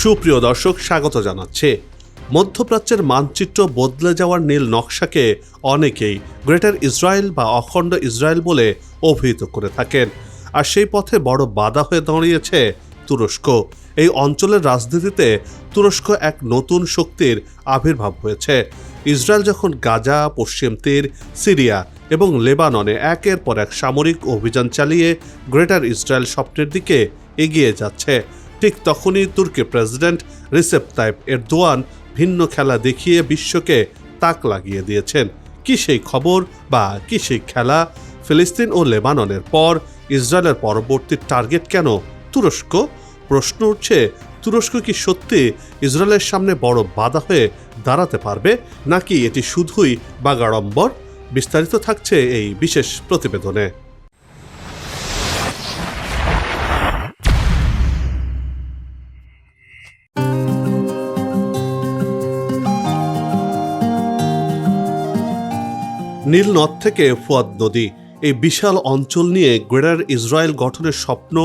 সুপ্রিয় দর্শক, স্বাগত জানাচ্ছে। মধ্যপ্রাচ্যের মানচিত্র বদলে যাওয়ার নীল নকশাকে অনেকেই গ্রেটার ইসরায়েল বা অখণ্ড ইসরায়েল বলে অভিহিত করে থাকেন। আর সেই পথে বড় বাধা হয়ে দাঁড়িয়েছে তুরস্ক। এই অঞ্চলের রাজনীতিতে তুরস্ক এক নতুন শক্তির আবির্ভাব হয়েছে। ইসরায়েল যখন গাজা, পশ্চিম তীর, সিরিয়া এবং লেবাননে একের পর এক সামরিক অভিযান চালিয়ে গ্রেটার ইসরায়েল স্বপ্নের দিকে এগিয়ে যাচ্ছে, ঠিক তখনই তুর্কি প্রেসিডেন্ট রিসেপ তাইপ এরদোয়ান ভিন্ন খেলা দেখিয়ে বিশ্বকে তাক লাগিয়ে দিয়েছেন। কি সেই খবর বা কি সেই খেলা? ফিলিস্তিন ও লেবাননের পর ইসরায়েলের পরবর্তী টার্গেট কেন তুরস্ক? প্রশ্ন উঠছে, তুরস্ক কি সত্যি ইসরায়েলের সামনে বড় বাধা হয়ে দাঁড়াতে পারবে, নাকি এটি শুধুই বাগাড়ম্বর? বিস্তারিত থাকছে এই বিশেষ প্রতিবেদনে। নীল নদ থেকে ফুয়াদ নদী, এই বিশাল অঞ্চল নিয়ে গ্রেটার ইসরায়েল গঠনের স্বপ্ন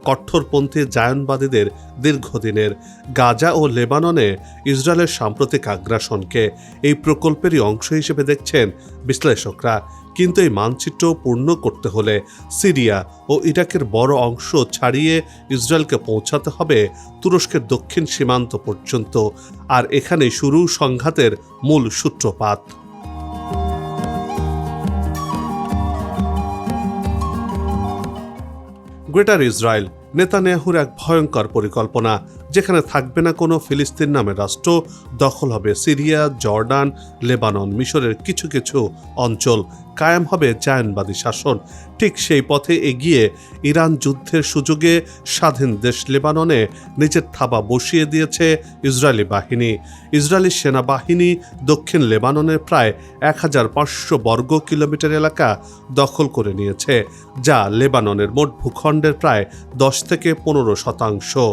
কট্টরপন্থী জায়নবাদীদের দীর্ঘদিনের। গাজা ও লেবাননে ইসরায়েলের সাম্প্রতিক আগ্রাসনকে এই প্রকল্পেরই অংশ হিসেবে দেখছেন বিশ্লেষকরা। কিন্তু এই মানচিত্র পূর্ণ করতে হলে সিরিয়া ও ইরাকের বড় অংশ ছাড়িয়ে ইসরায়েলকে পৌঁছাতে হবে তুরস্কের দক্ষিণ সীমান্ত পর্যন্ত। আর এখানেই শুরু সংঘাতের মূল সূত্রপাত। গ্রেটার ইসরায়েল নেতানিয়াহুর এক ভয়ঙ্কর পরিকল্পনা, যেখানে থাকবে না কোনো ফিলিস্তিন নামের রাষ্ট্র, দখল হবে সিরিয়া, জর্ডান, লেবানন, মিশরের কিছু কিছু অঞ্চল, কায়েম হবে জায়নবাদী শাসন। ঠিক সেই পথে এগিয়ে ইরান যুদ্ধের সুযোগে স্বাধীন দেশ লেবাননে নিজের থাবা বসিয়ে দিয়েছে ইসরায়েলি বাহিনী। ইসরায়েলি সেনাবাহিনী দক্ষিণ লেবাননের প্রায় 1500 বর্গ কিলোমিটার এলাকা দখল করে নিয়েছে, যা লেবাননের মোট ভূখণ্ডের প্রায় 10 থেকে 15%।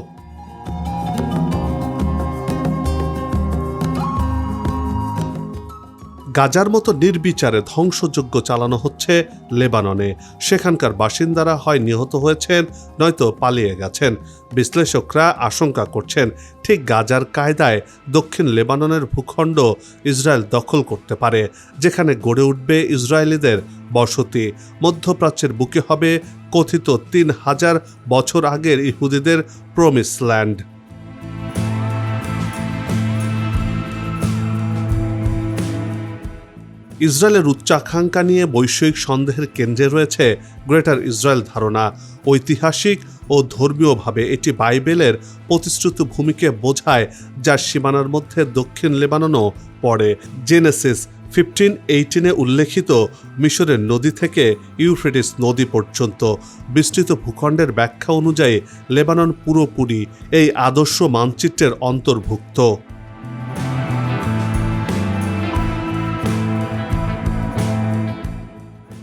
গাজার মতো নির্বিচারে ধ্বংসযজ্ঞ চালানো হচ্ছে লেবাননে। সেখানকার বাসিন্দারা হয় নিহত হয়েছেন, নয়তো পালিয়ে গেছেন। বিশ্লেষকরা আশঙ্কা করছেন, ঠিক গাজার কায়দায় দক্ষিণ লেবাননের ভূখণ্ড ইসরায়েল দখল করতে পারে, যেখানে গড়ে উঠবে ইসরায়েলিদের বসতি। মধ্যপ্রাচ্যের বুকে হবে কথিত 3000 বছর আগের ইহুদিদের প্রমিস ল্যান্ড। ইসরায়েলের উচ্চাকাঙ্ক্ষা নিয়ে বৈষয়িক সন্দেহের কেন্দ্রে রয়েছে গ্রেটার ইসরায়েল ধারণা। ঐতিহাসিক ও ধর্মীয়ভাবে এটি বাইবেলের প্রতিশ্রুত ভূমিকে বোঝায়, যার সীমানার মধ্যে দক্ষিণ লেবাননও পড়ে। জেনেসিস 15:18 উল্লেখিত মিশরের নদী থেকে ইউফ্রেটিস নদী পর্যন্ত বিস্তৃত ভূখণ্ডের ব্যাখ্যা অনুযায়ী লেবানন পুরোপুরি এই আদর্শ মানচিত্রের অন্তর্ভুক্ত।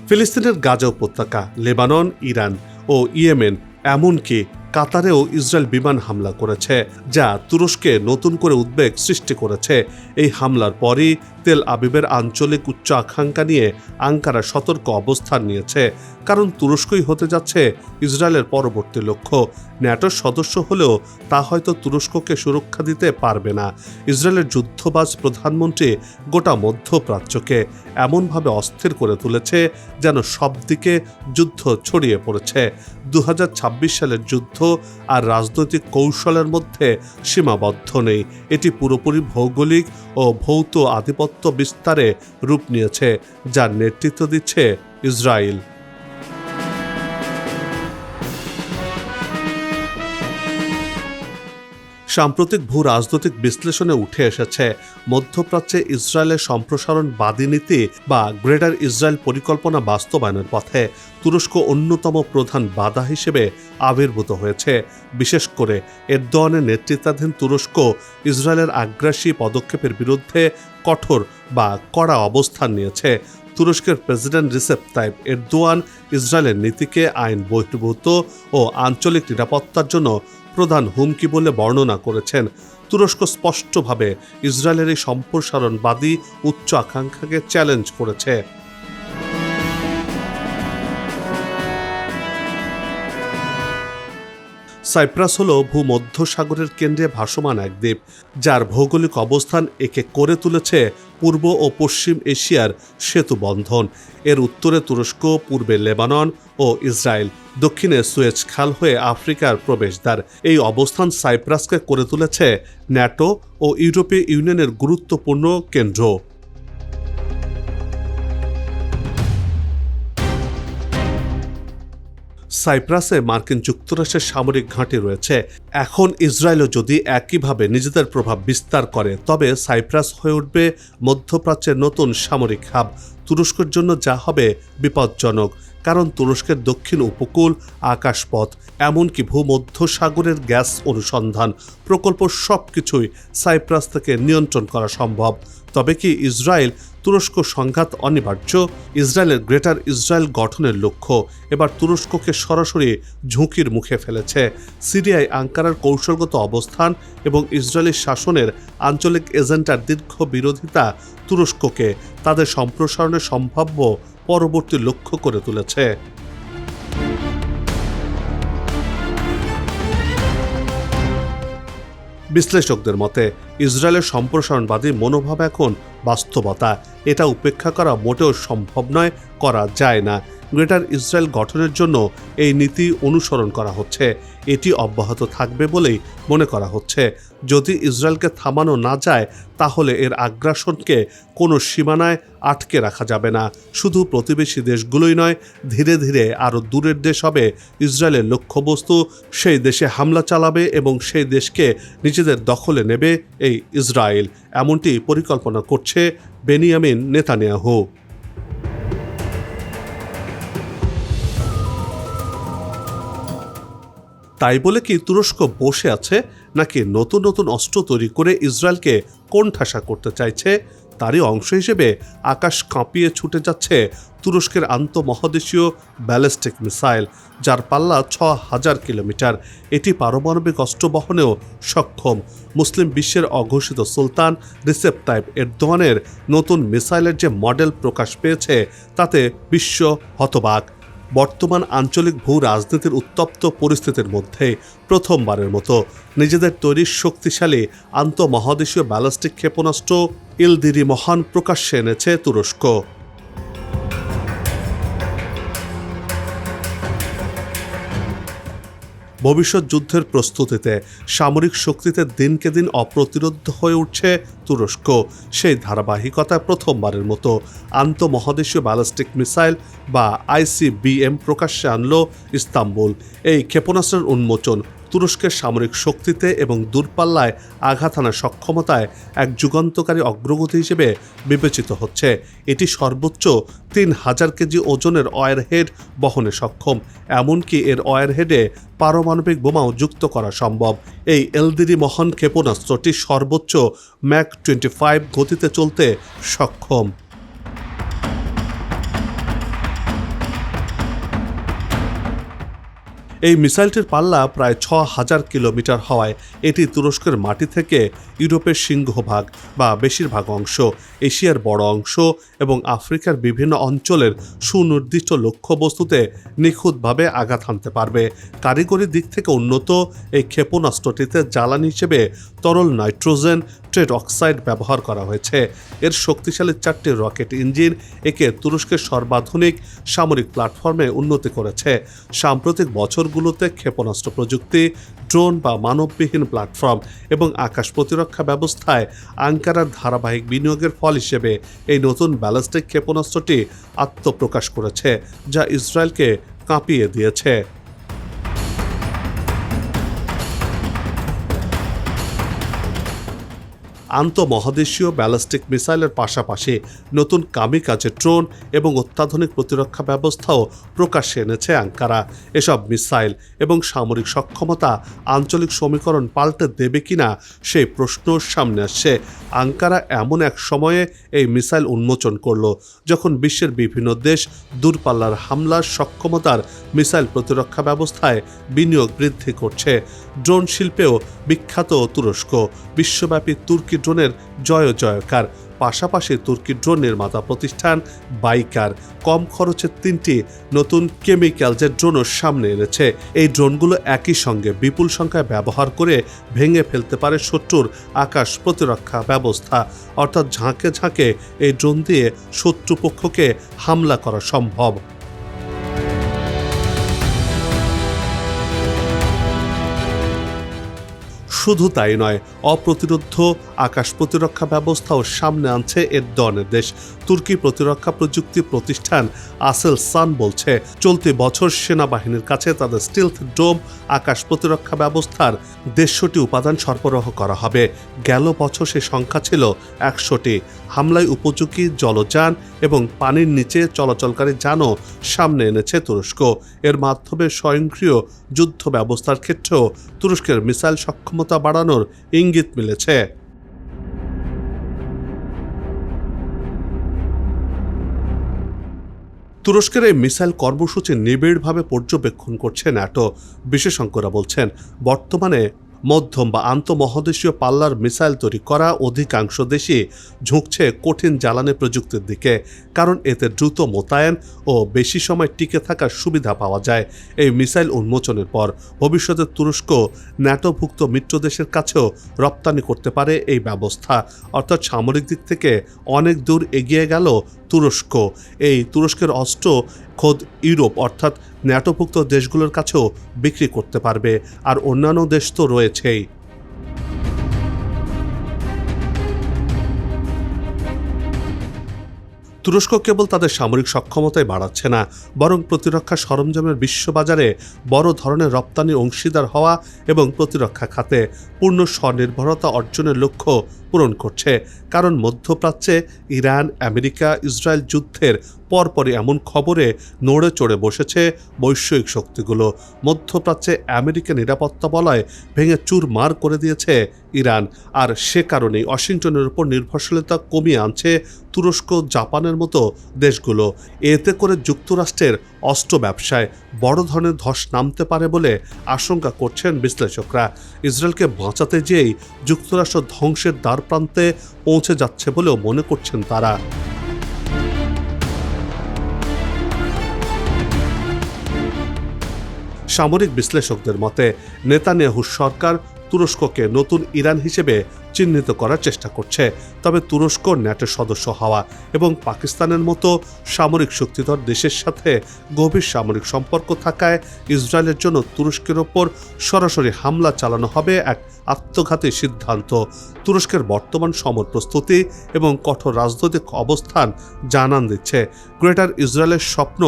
ফিলিস্তিনের গাজা উপত্যকা, লেবানন, ইরান ও ইয়েমেন, এমনকি কাতারেও ইসরায়েল বিমান হামলা করেছে, যা তুরস্কে নতুন করে উদ্বেগ সৃষ্টি করেছে। এই হামলার পরই তেল আবিবের আঞ্চলিক উচ্চ আকাঙ্ক্ষা নিয়ে আঙ্কারা সতর্ক অবস্থান নিয়েছে, কারণ তুরস্কই হতে যাচ্ছে ইসরায়েলের পরবর্তী লক্ষ্য। ন্যাটোর সদস্য হলেও তা হয়তো তুরস্ককে সুরক্ষা দিতে পারবে না। ইসরায়েলের যুদ্ধবাজ প্রধানমন্ত্রী গোটা মধ্যপ্রাচ্যকে এমনভাবে অস্থির করে তুলেছে যেন সব দিকে যুদ্ধ ছড়িয়ে পড়েছে। 2026 সালের যুদ্ধ আর রাজনৈতিক কৌশলের মধ্যে সীমাবদ্ধ নেই, এটি পুরোপুরি ভৌগোলিক ও ভৌত আধিপত্য বিস্তারে রূপ নিয়েছে, যার নেতৃত্ব দিচ্ছে ইসরায়েল। সাম্প্রতিক ভূ রাজনৈতিক বিশ্লেষণে উঠে এসেছে, মধ্যপ্রাচ্যে ইসরায়েলের সম্প্রসারণবাদী নীতি বা গ্রেটার ইসরায়েল পরিকল্পনা বাস্তবায়নের পথে তুরস্ক অন্যতম প্রধান বাধা হিসেবে আবির্ভূত হয়েছে। বিশেষ করে এরদোয়ানের নেতৃত্বাধীন তুরস্ক ইসরায়েলের আগ্রাসী পদক্ষেপের বিরুদ্ধে কঠোর বা কড়া অবস্থান নিয়েছে। তুরস্কের প্রেসিডেন্ট রিসেপ তাইপ এরদোয়ান ইসরায়েলের নীতিকে আইন বহির্ভূত ও আঞ্চলিক নিরাপত্তার জন্য প্রধান হুমকি বলে বর্ণনা করেছেন। তুরস্ক স্পষ্টভাবে ইসরায়েলের এই সম্প্রসারণবাদী উচ্চ আকাঙ্ক্ষাকে চ্যালেঞ্জ করেছে। সাইপ্রাস হল ভূমধ্যসাগরের কেন্দ্রে ভাসমান এক দ্বীপ, যার ভৌগোলিক অবস্থান একে করে তুলেছে পূর্ব ও পশ্চিম এশিয়ার সেতু বন্ধন। এর উত্তরে তুরস্ক, পূর্বে লেবানন ও ইসরায়েল, দক্ষিণে সুয়েজ খাল হয়ে আফ্রিকার প্রবেশদ্বার। এই অবস্থান সাইপ্রাসকে করে তুলেছে ন্যাটো ও ইউরোপীয় ইউনিয়নের গুরুত্বপূর্ণ কেন্দ্র। সাইপ্রাসে মার্কিন যুক্তরাষ্ট্রের সামরিক ঘাঁটি রয়েছে। এখন ইসরায়েলও যদি একইভাবে নিজেদের প্রভাব বিস্তার করে, তবে সাইপ্রাস হয়ে উঠবে মধ্যপ্রাচ্যের নতুন সামরিক হাব। তুরস্কের জন্য যা হবে বিপজ্জনক, কারণ তুরস্কের দক্ষিণ উপকূল, আকাশপথ, এমনকি ভূমধ্যসাগরের গ্যাস অনুসন্ধান প্রকল্প সবকিছুই সাইপ্রাস থেকে নিয়ন্ত্রণ করা সম্ভব। তবে কি ইসরায়েল তুরস্ক সংঘাত অনিবার্য? ইসরায়েলের গ্রেটার ইসরায়েল গঠনের লক্ষ্য এবার তুরস্ককে সরাসরি ঝুঁকির মুখে ফেলেছে। সিরিয়ায় আঙ্কারার কৌশলগত অবস্থান এবং ইসরায়েলি শাসনের আঞ্চলিক এজেন্ডার দীর্ঘ বিরোধিতা তুরস্ককে তাদের সম্প্রসারণের সম্ভাব্য পরবর্তী লক্ষ্য করে তুলেছে। বিশ্লেষকদের মতে ইসরায়েলের সম্প্রসারণবাদী মনোভাব এখন বাস্তবতা। এটা উপেক্ষা করা মোটেও সম্ভব নয়, করা যায় না। গ্রেটার ইসরায়েল গঠনের জন্য এই নীতি অনুসরণ করা হচ্ছে। এটি অব্যাহত থাকবে বলেই মনে করা হচ্ছে। যদি ইসরায়েলকে থামানো না যায়, তাহলে এর আগ্রাসনকে কোনো সীমানায় আটকে রাখা যাবে না। শুধু প্রতিবেশী দেশগুলোই নয়, ধীরে ধীরে আরও দূরের দেশ হবে ইসরায়েলের লক্ষ্যবস্তু। সেই দেশে হামলা চালাবে এবং সেই দেশকে নিজেদের দখলে নেবে এই ইসরায়েল। এমনটি পরিকল্পনা করছে বেনিয়ামিন নেতানিয়াহু। তাই বলে কি তুরস্ক বসে আছে, নাকি নতুন নতুন অস্ত্র তৈরি করে ইসরায়েলকে কোণঠাসা করতে চাইছে? তারই অংশ হিসেবে আকাশ কাঁপিয়ে ছুটে যাচ্ছে তুরস্কের আন্তঃমহাদেশীয় ব্যালিস্টিক মিসাইল, যার পাল্লা ৬,০০০ কিলোমিটার। এটি পারমাণবিক অস্ত্র বহনেও সক্ষম। মুসলিম বিশ্বের অঘোষিত সুলতান রিসেপ তাইপ এরদোয়ানের নতুন মিসাইলের যে মডেল প্রকাশ পেয়েছে, তাতে বিশ্ব হতবাক। বর্তমান আঞ্চলিক ভূ রাজনীতির উত্তপ্ত পরিস্থিতির মধ্যে প্রথমবারের মতো নিজেদের তৈরি শক্তিশালী আন্তঃমহাদেশীয় ব্যালিস্টিক ক্ষেপণাস্ত্র ইলদিরি মহান প্রকাশ্যে এনেছে তুরস্ক। ভবিষ্যৎ যুদ্ধের প্রস্তুতিতে সামরিক শক্তিতে দিনকে দিন অপ্রতিরোধ হয়ে উঠছে তুরস্ক। সেই ধারাবাহিকতায় প্রথমবারের মতো আন্তঃমহাদেশীয় ব্যালিস্টিক মিসাইল বা ICBM প্রকাশ্যে আনল ইস্তাম্বুল। এই ক্ষেপণাস্ত্রের উন্মোচন তুরস্কের সামরিক শক্তিতে এবং দূরপাল্লায় আঘাত আনার সক্ষমতায় এক যুগান্তকারী অগ্রগতি হিসেবে বিবেচিত হচ্ছে। এটি সর্বোচ্চ ৩,০০০ কেজি ওজনের ওয়ারহেড বহনে সক্ষম। এমনকি এর ওয়ারহেডে পারমাণবিক বোমাও যুক্ত করা সম্ভব। এই ইলদিরি মহান ক্ষেপণাস্ত্রটি সর্বোচ্চ ম্যাক 25 গতিতে চলতে সক্ষম। এই মিসাইলটির পাল্লা প্রায় ৬,০০০ কিলোমিটার হওয়ায় এটি তুরস্কের মাটি থেকে ইউরোপের সিংহভাগ বা বেশিরভাগ অংশ, এশিয়ার বড় অংশ এবং আফ্রিকার বিভিন্ন অঞ্চলের সুনির্দিষ্ট লক্ষ্যবস্তুতে নিখুঁতভাবে আঘাত হানতে পারবে। কারিগরি দিক থেকে উন্নত এই ক্ষেপণাস্ত্রটিতে জ্বালানি হিসেবে তরল নাইট্রোজেন ট্রেট অক্সাইড ব্যবহার করা হয়েছে। এর শক্তিশালী 4টি রকেট ইঞ্জিন একে তুরস্কের সর্বাধুনিক সামরিক প্ল্যাটফর্মে উন্নতি করেছে। সাম্প্রতিক বছরগুলোতে ক্ষেপণাস্ত্র প্রযুক্তি, ড্রোন বা মানববিহীন প্ল্যাটফর্ম এবং আকাশ প্রতিরক্ষা ব্যবস্থায় আঙ্কারার ধারাবাহিক বিনিয়োগের ফল হিসেবে এই নতুন ব্যালিস্টিক ক্ষেপণাস্ত্রটি আত্মপ্রকাশ করেছে, যা ইসরায়েলকে কাঁপিয়ে দিয়েছে। আন্তঃমহাদেশীয় ব্যালিস্টিক মিসাইলের পাশাপাশি নতুন কামিকাজে ড্রোন এবং অত্যাধুনিক প্রতিরক্ষা ব্যবস্থাও প্রকাশ্যে এনেছে আঙ্কারা। এসব মিসাইল এবং সামরিক সক্ষমতা আঞ্চলিক সমীকরণ পাল্টে দেবে কিনা সেই প্রশ্ন সামনে আসছে। আঙ্কারা এমন এক সময়ে এই মিসাইল উন্মোচন করল যখন বিশ্বের বিভিন্ন দেশ দূরপাল্লার হামলার সক্ষমতার মিসাইল প্রতিরক্ষা ব্যবস্থায় বিনিয়োগ বৃদ্ধি করছে। ড্রোন শিল্পেও বিখ্যাত তুরস্ক। বিশ্বব্যাপী তুর্কির ড্রোনের জয়কার। পাশাপাশি তুর্কি ড্রোন নির্মাতা প্রতিষ্ঠান বাইকার কম খরচে 3টি নতুন কেমিক্যালজের ড্রোনও সামনে এনেছে। এই ড্রোনগুলো একই সঙ্গে বিপুল সংখ্যায় ব্যবহার করে ভেঙে ফেলতে পারে শত্রুর আকাশ প্রতিরক্ষা ব্যবস্থা। অর্থাৎ ঝাঁকে ঝাঁকে এই ড্রোন দিয়ে শত্রুপক্ষকে হামলা করা সম্ভব। শুধু তাই নয়, অপ্রতিরোধ্য আকাশ প্রতিরক্ষা ব্যবস্থাও সামনে আনছে এরদোয়ানের দেশ। তুর্কি প্রতিরক্ষা প্রযুক্তি প্রতিষ্ঠান আসেলসান বলছে, চলতি বছর সেনাবাহিনীর কাছে তাদের স্টিলথ ডোম আকাশ প্রতিরক্ষা ব্যবস্থার 150টি উপাদান সরবরাহ করা হবে। গেল বছর সে সংখ্যা ছিল 100টি। হামলায় উপযোগী জলযান এবং পানির নিচে চলাচলকারী যানও সামনে এনেছে তুরস্ক। এর মাধ্যমে স্বয়ংক্রিয় যুদ্ধ ব্যবস্থার ক্ষেত্রেও তুরস্কের মিসাইল সক্ষমতা বাড়ানোর ইঙ্গিত মিলেছে। তুরস্কের এই মিসাইল কর্মসূচি নিবিড়ভাবে পর্যবেক্ষণ করছে ন্যাটো। বিশেষজ্ঞরা বলছেন, বর্তমানে মধ্যম বা আন্তঃমহাদেশীয় পাল্লার মিসাইল তৈরি করা অধিকাংশ দেশই ঝুঁকছে কঠিন জ্বালানি প্রযুক্তির দিকে, কারণ এতে দ্রুত মোতায়েন ও বেশি সময় টিকে থাকার সুবিধা পাওয়া যায়। এই মিসাইল উন্মোচনের পর ভবিষ্যতে তুরস্ক ন্যাটোভুক্ত মিত্র দেশের কাছেও রপ্তানি করতে পারে এই ব্যবস্থা। অর্থাৎ সামরিক দিক থেকে অনেক দূর এগিয়ে গেল তুরস্ক। এই তুরস্কের অস্ত্র খোদ ইউরোপ অর্থাৎ ন্যাটোভুক্ত দেশগুলোর কাছেও বিক্রি করতে পারবে। আর অন্যান্য দেশ তো রয়েছেই। তুরস্ক কেবল তাদের সামরিক সক্ষমতাই বাড়াচ্ছে না, বরং প্রতিরক্ষা সরঞ্জামের বিশ্ববাজারে বড় ধরনের রপ্তানি অংশীদার হওয়া এবং প্রতিরক্ষা খাতে পূর্ণ স্বনির্ভরতা অর্জনের লক্ষ্য পূরণ করছে। কারণ মধ্যপ্রাচ্যে ইরান, আমেরিকা, ইসরায়েল যুদ্ধের পরপরই এমন খবরে নড়ে চড়ে বসেছে বৈশ্বিক শক্তিগুলো। মধ্যপ্রাচ্যে আমেরিকা নিরাপত্তা বলয় ভেঙে চুরমার করে দিয়েছে ইরান। আর সে কারণেই ওয়াশিংটনের উপর নির্ভরশীলতা কমিয়ে আনছে তুরস্ক, জাপানের মতো দেশগুলো। এতে করে যুক্তরাষ্ট্রের অস্ত্র ব্যবসায় বড় ধরনের ধস নামতে পারে বলে আশঙ্কা করছেন বিশ্লেষকরা। ইসরায়েলকে বাঁচাতে যেই যুক্তরাষ্ট্র ধ্বংসের দ্বারপ্রান্তে পৌঁছে যাচ্ছে বলেও মনে করছেন তারা। সামরিক বিশ্লেষকদের মতে নেতানিয়াহুর সরকার তুরস্ককে নতুন ইরান হিসেবে চিহ্নিত করার চেষ্টা করছে। তবে তুরস্ক ন্যাটোর সদস্য হওয়া এবং পাকিস্তানের মতো সামরিক শক্তিধর দেশের সাথে গভীর সামরিক সম্পর্ক থাকায় ইসরায়েলের জন্য তুরস্কের ওপর সরাসরি হামলা চালানো হবে এক আত্মঘাতী সিদ্ধান্ত। তুরস্কের বর্তমান সমর প্রস্তুতি এবং কঠোর রাজনৈতিক অবস্থান জানান দিচ্ছে, গ্রেটার ইসরায়েলের স্বপ্ন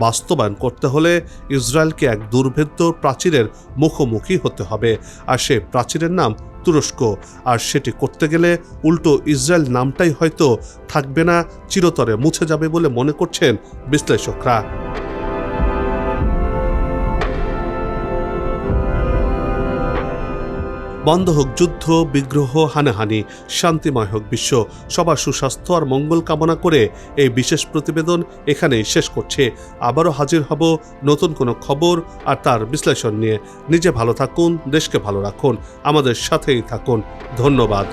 বাস্তবায়ন করতে হলে ইসরায়েলকে এক দুর্ভেদ্য প্রাচীরের মুখোমুখি হতে হবে। আর সে প্রাচীরের নাম তুরস্ক। আর সেটি করতে গেলে উল্টো ইসরায়েল নামটাই হয়তো থাকবে না, চিরতরে মুছে যাবে বলে মনে করছেন বিশ্লেষকরা। বন্ধ হোক যুদ্ধ, বিগ্রহ, হানাহানি, শান্তিময় হোক বিশ্ব। সবার সুস্বাস্থ্য আর মঙ্গল কামনা করে এই বিশেষ প্রতিবেদন এখানেই শেষ করছে। আবারও হাজির হব নতুন কোনো খবর আর তার বিশ্লেষণ নিয়ে। নিজে ভালো থাকুন, দেশকে ভালো রাখুন, আমাদের সাথেই থাকুন। ধন্যবাদ।